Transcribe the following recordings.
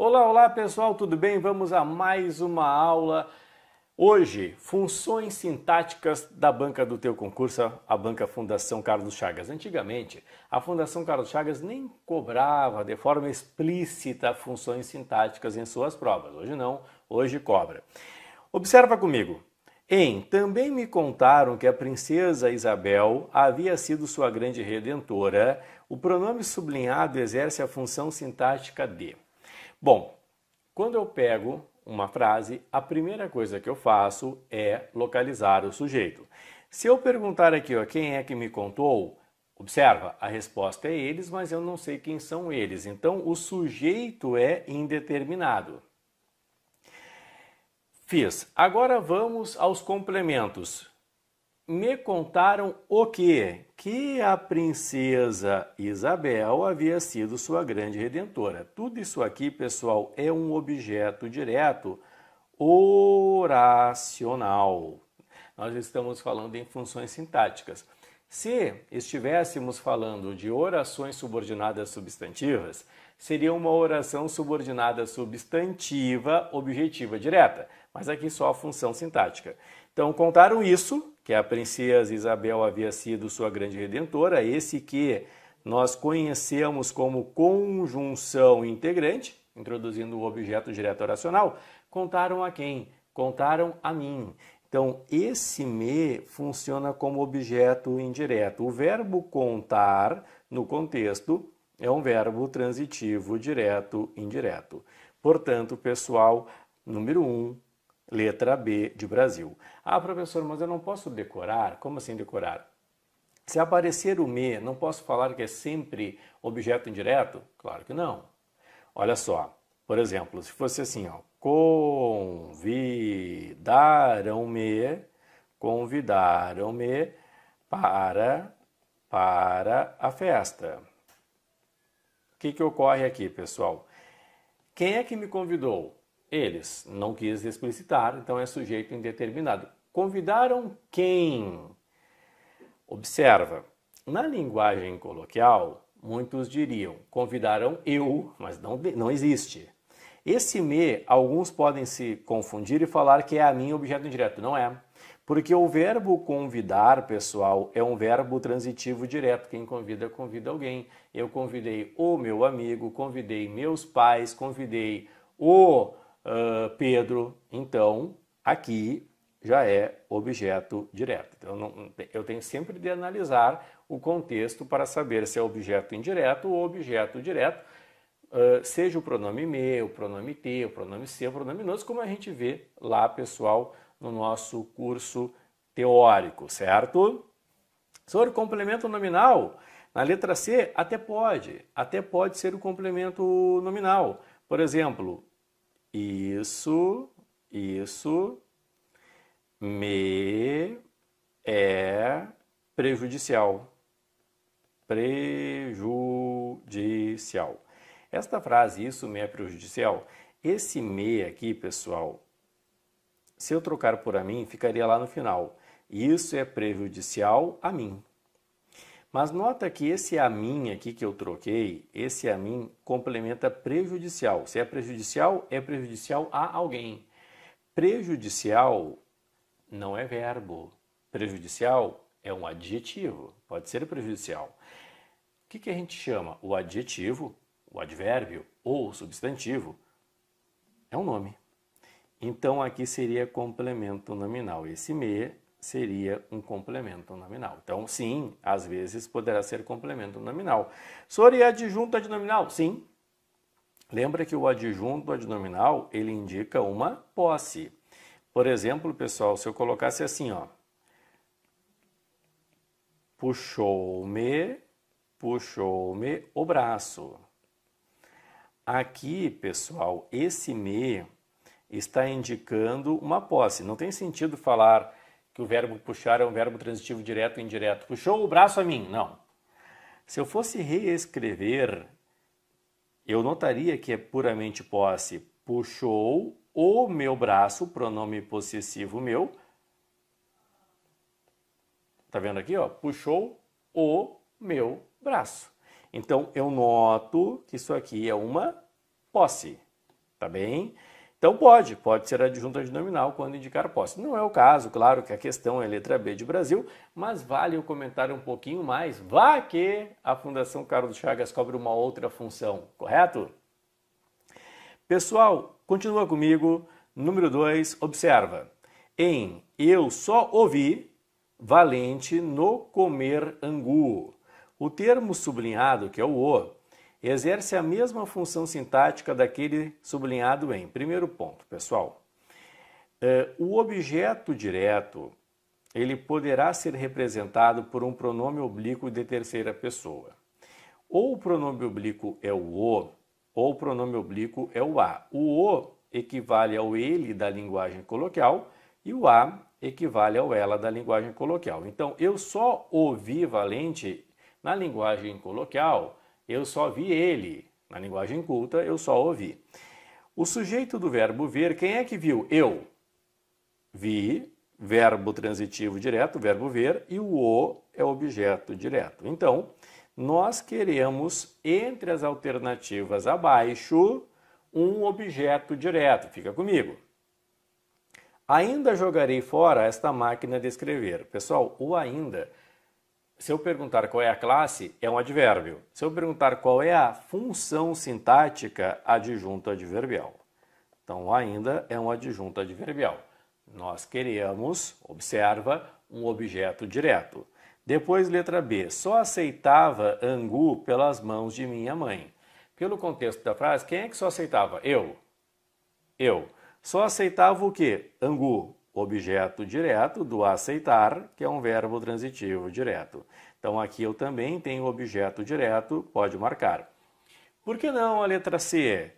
Olá, olá pessoal, tudo bem? Vamos a mais uma aula. Hoje, funções sintáticas da banca do teu concurso, a banca Fundação Carlos Chagas. Antigamente, a Fundação Carlos Chagas nem cobrava de forma explícita funções sintáticas em suas provas. Hoje não, hoje cobra. Observa comigo. Também me contaram que a princesa Isabel havia sido sua grande redentora. O pronome sublinhado exerce a função sintática de. Bom, quando eu pego uma frase, a primeira coisa que eu faço é localizar o sujeito. Se eu perguntar aqui, quem é que me contou, observa, a resposta é eles, mas eu não sei quem são eles. Então, o sujeito é indeterminado. Fiz. Agora vamos aos complementos. Me contaram o quê? Que a princesa Isabel havia sido sua grande redentora. Tudo isso aqui, pessoal, é um objeto direto oracional. Nós estamos falando em funções sintáticas. Se estivéssemos falando de orações subordinadas substantivas, seria uma oração subordinada substantiva objetiva direta, mas aqui só a função sintática. Então, contaram isso, que a princesa Isabel havia sido sua grande redentora, esse que nós conhecemos como conjunção integrante, introduzindo o objeto direto oracional. Contaram a quem? Contaram a mim. Então, esse me funciona como objeto indireto. O verbo contar, no contexto, é um verbo transitivo direto indireto. Portanto, pessoal, número 1, letra B de Brasil. Ah, professor, mas eu não posso decorar? Como assim decorar? Se aparecer o me, não posso falar que é sempre objeto indireto? Claro que não. Olha só, por exemplo, se fosse assim, convidaram-me para a festa. O que ocorre aqui, pessoal? Quem é que me convidou? Eles. Não quis explicitar, então é sujeito indeterminado. Convidaram quem? Observa, na linguagem coloquial, muitos diriam convidaram eu, mas não existe. Esse me, alguns podem se confundir e falar que é a mim objeto indireto. Não é. Porque o verbo convidar, pessoal, é um verbo transitivo direto. Quem convida, convida alguém. Eu convidei o meu amigo, convidei meus pais, convidei o Pedro. Então, aqui já é objeto direto. Então, eu tenho sempre de analisar o contexto para saber se é objeto indireto ou objeto direto, seja o pronome me, o pronome te, o pronome se, o pronome nos, como a gente vê lá, pessoal, no nosso curso teórico, certo? Sobre complemento nominal, na letra C, até pode ser o complemento nominal. Por exemplo, isso me é prejudicial. Prejudicial. Esta frase, isso me é prejudicial, esse me aqui, pessoal, se eu trocar por a mim, ficaria lá no final. Isso é prejudicial a mim. Mas nota que esse a mim aqui que eu troquei, esse a mim complementa prejudicial. Se é prejudicial a alguém. Prejudicial não é verbo. Prejudicial é um adjetivo. Pode ser prejudicial. O que a gente chama? O adjetivo, o advérbio ou o substantivo é um nome. Então, aqui seria complemento nominal. Esse me seria um complemento nominal. Então, sim, às vezes poderá ser complemento nominal. Sobre adjunto adnominal? Sim. Lembra que o adjunto adnominal, ele indica uma posse. Por exemplo, pessoal, se eu colocasse assim, puxou-me o braço. Aqui, pessoal, esse me está indicando uma posse. Não tem sentido falar que o verbo puxar é um verbo transitivo direto ou indireto. Puxou o braço a mim? Não. Se eu fosse reescrever, eu notaria que é puramente posse. Puxou o meu braço, pronome possessivo meu. Tá vendo aqui, puxou o meu braço. Então, eu noto que isso aqui é uma posse. tá bem? Então pode ser adjunto adnominal quando indicar posse. Não é o caso, claro que a questão é letra B de Brasil, mas vale eu comentar um pouquinho mais. Vá que a Fundação Carlos Chagas cobre uma outra função, correto? Pessoal, continua comigo. Número 2, observa. Em eu só ouvi, valente no comer angu. O termo sublinhado, que é o, exerce a mesma função sintática daquele sublinhado em. Primeiro ponto, pessoal. O objeto direto, ele poderá ser representado por um pronome oblíquo de terceira pessoa. Ou o pronome oblíquo é o ou o pronome oblíquo é o a. O o equivale ao ele da linguagem coloquial e o a equivale ao ela da linguagem coloquial. Então, eu só ouvi valente na linguagem coloquial, eu só vi ele. Na linguagem culta, eu só ouvi. O sujeito do verbo ver, quem é que viu? Eu. Vi, verbo transitivo direto, verbo ver, e o é objeto direto. Então, nós queremos, entre as alternativas abaixo, um objeto direto. Fica comigo. Ainda jogarei fora esta máquina de escrever. Pessoal, o ainda, se eu perguntar qual é a classe, é um advérbio. Se eu perguntar qual é a função sintática, adjunto adverbial. Então, o ainda é um adjunto adverbial. Nós queremos, observa, um objeto direto. Depois, letra B. Só aceitava angu pelas mãos de minha mãe. Pelo contexto da frase, quem é que só aceitava? Eu. Eu. Só aceitava o quê? Angu, objeto direto do aceitar, que é um verbo transitivo direto. Então, aqui eu também tenho objeto direto, pode marcar. Por que não a letra C?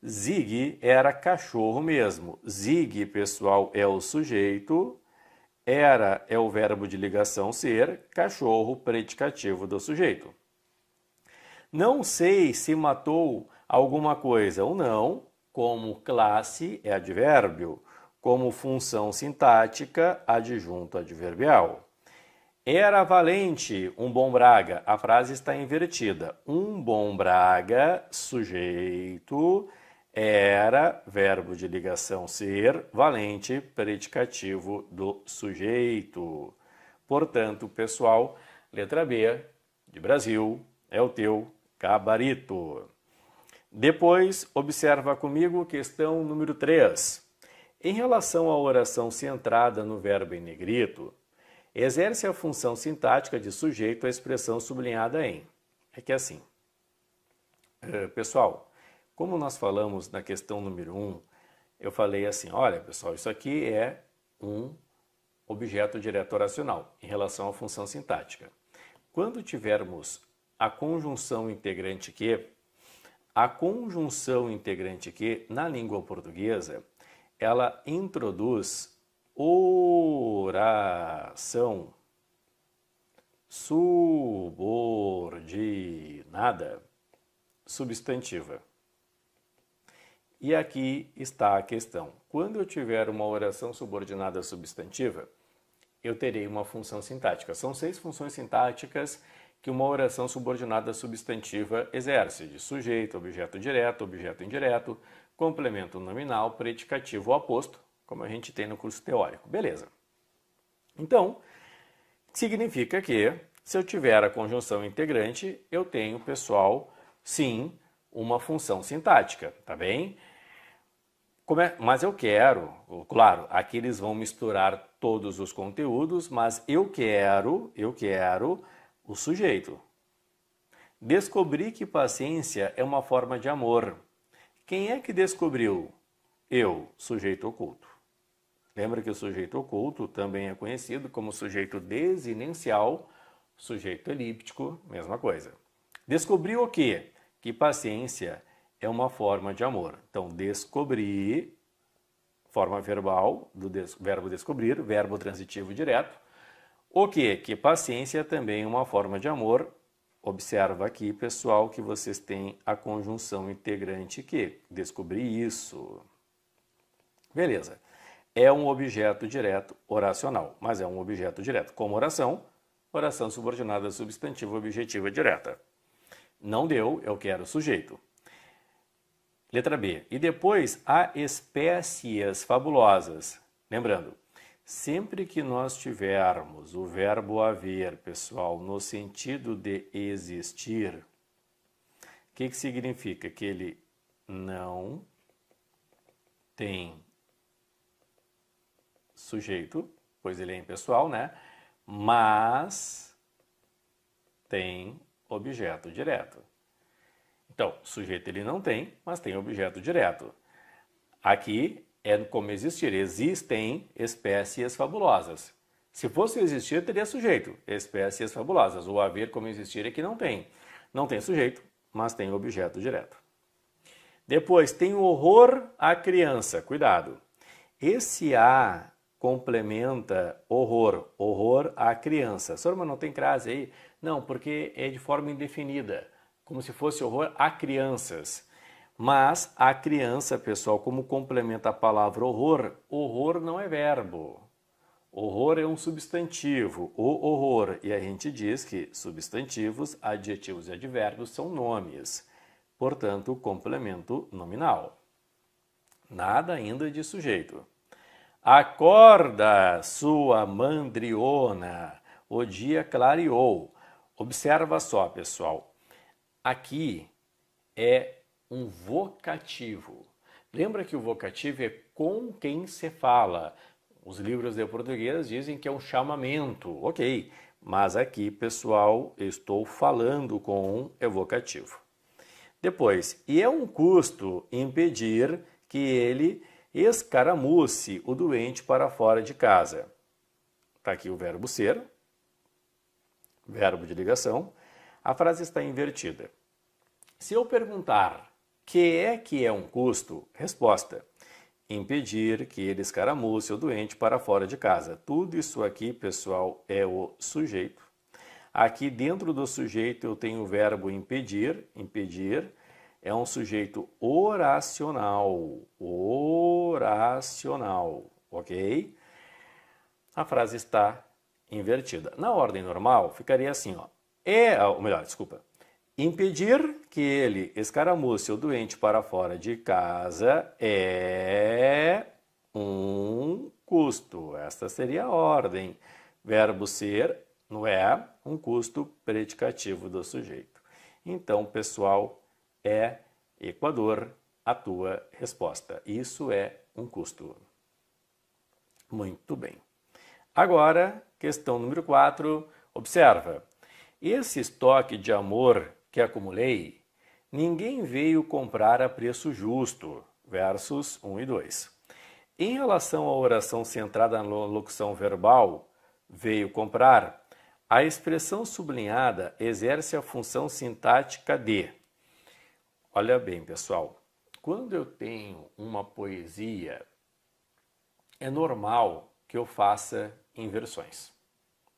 Zig era cachorro mesmo. Zig, pessoal, é o sujeito. Era é o verbo de ligação ser. Cachorro, predicativo do sujeito. Não sei se matou alguma coisa ou não. Como classe é advérbio. Como função sintática, adjunto adverbial. Era valente, um bom Braga. A frase está invertida. Um bom Braga, sujeito, era, verbo de ligação ser, valente, predicativo do sujeito. Portanto, pessoal, letra B de Brasil é o teu gabarito. Depois, observa comigo questão número 3. Em relação à oração centrada no verbo em negrito, exerce a função sintática de sujeito a expressão sublinhada em. É que é assim. Pessoal, como nós falamos na questão número 1, eu falei assim, olha pessoal, isso aqui é um objeto direto oracional em relação à função sintática. Quando tivermos a conjunção integrante que, na língua portuguesa, ela introduz oração subordinada substantiva. E aqui está a questão. Quando eu tiver uma oração subordinada substantiva, eu terei uma função sintática. São 6 funções sintáticas que uma oração subordinada substantiva exerce: de sujeito, objeto direto, objeto indireto, complemento nominal, predicativo aposto, como a gente tem no curso teórico. Beleza. Então, significa que, se eu tiver a conjunção integrante, eu tenho, pessoal, sim, uma função sintática, tá bem? Mas eu quero, claro, aqui eles vão misturar todos os conteúdos, mas eu quero o sujeito. Descobri que paciência é uma forma de amor. Quem é que descobriu? Eu, sujeito oculto. Lembra que o sujeito oculto também é conhecido como sujeito desinencial, sujeito elíptico, mesma coisa. Descobriu o quê? Que paciência é uma forma de amor. Então, descobrir, forma verbal do verbo descobrir, verbo transitivo direto. O quê? Que paciência também é uma forma de amor. Observa aqui, pessoal, que vocês têm a conjunção integrante que. Descobrir isso. Beleza. É um objeto direto oracional, mas é um objeto direto. Como oração, oração subordinada substantiva objetiva direta. Não deu, eu quero sujeito. Letra B. E depois, há espécies fabulosas. Lembrando, sempre que nós tivermos o verbo haver, pessoal, no sentido de existir, o que significa? Que ele não tem sujeito, pois ele é impessoal, né? Mas tem objeto direto. Então, sujeito ele não tem, mas tem objeto direto. Aqui é como existir. Existem espécies fabulosas. Se fosse existir, teria sujeito. Espécies fabulosas. O haver como existir é que não tem. Não tem sujeito, mas tem objeto direto. Depois, tem o horror à criança. Cuidado. Esse A complementa horror. Horror à criança. Senhor, mas não tem crase aí? Não, porque é de forma indefinida. Como se fosse horror a crianças. Mas a criança, pessoal, como complementa a palavra horror, horror não é verbo. Horror é um substantivo, o horror. E a gente diz que substantivos, adjetivos e advérbios são nomes. Portanto, complemento nominal. Nada ainda de sujeito. Acorda, sua mandriona, o dia clareou. Observa só, pessoal. Aqui é um vocativo. Lembra que o vocativo é com quem se fala. Os livros de português dizem que é um chamamento. Ok, mas aqui, pessoal, eu estou falando com um evocativo. Depois, e é um custo impedir que ele escaramuce o doente para fora de casa. Está aqui o verbo ser, verbo de ligação. A frase está invertida. Se eu perguntar que é um custo, resposta: impedir que ele escaramuce o doente para fora de casa. Tudo isso aqui, pessoal, é o sujeito. Aqui dentro do sujeito eu tenho o verbo impedir. Impedir é um sujeito oracional. Oracional, ok? A frase está invertida. Na ordem normal, ficaria assim, ó. Impedir que ele escaramuce o doente para fora de casa é um custo. Esta seria a ordem. Verbo ser, não é um custo predicativo do sujeito. Então, pessoal, é Equador a tua resposta. Isso é um custo. Muito bem. Agora, questão número 4. Observa. Esse estoque de amor que acumulei, ninguém veio comprar a preço justo. Versos 1 e 2. Em relação à oração centrada na locução verbal, veio comprar, a expressão sublinhada exerce a função sintática de. Olha bem, pessoal, quando eu tenho uma poesia, é normal que eu faça inversões.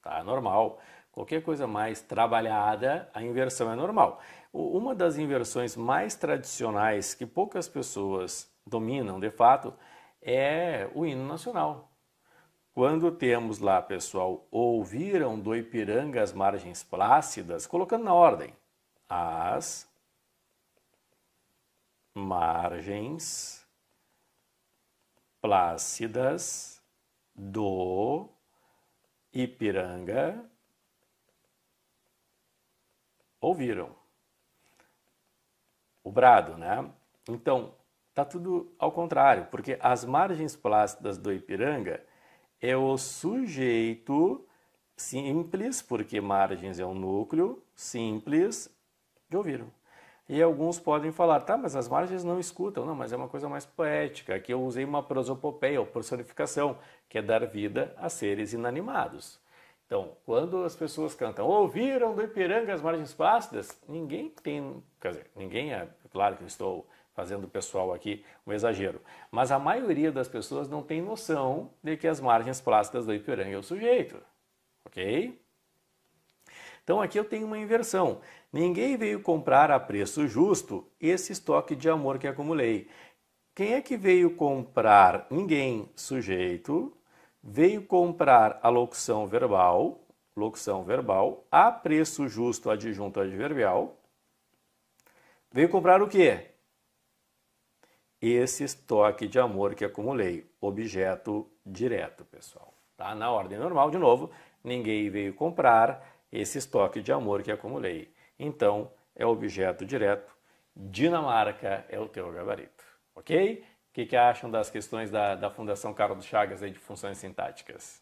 Tá? Normal. Qualquer coisa mais trabalhada, a inversão é normal. Uma das inversões mais tradicionais que poucas pessoas dominam, de fato, é o hino nacional. Quando temos lá, pessoal, ouviram do Ipiranga as margens plácidas, colocando na ordem, as margens plácidas do Ipiranga ouviram. O brado, né? Então, tá tudo ao contrário, porque as margens plácidas do Ipiranga é o sujeito simples, porque margens é um núcleo simples de ouviram. E alguns podem falar, tá, mas as margens não escutam. Não, mas é uma coisa mais poética. Aqui eu usei uma prosopopeia, ou personificação, que é dar vida a seres inanimados. Então, quando as pessoas cantam, ouviram do Ipiranga as margens plácidas, ninguém tem, quer dizer, ninguém é, claro que eu estou fazendo o pessoal aqui um exagero, mas a maioria das pessoas não tem noção de que as margens plácidas do Ipiranga é o sujeito, ok? Então aqui eu tenho uma inversão. Ninguém veio comprar a preço justo esse estoque de amor que acumulei. Quem é que veio comprar? Ninguém, sujeito. Veio comprar a locução verbal, a preço justo, adjunto adverbial. Veio comprar o quê? esse estoque de amor que acumulei. Objeto direto, pessoal. Tá? Na ordem normal, de novo, ninguém veio comprar esse estoque de amor que acumulei. Então, é objeto direto. Dinamarca é o teu gabarito. Ok? O que acham das questões da Fundação Carlos Chagas aí de funções sintáticas?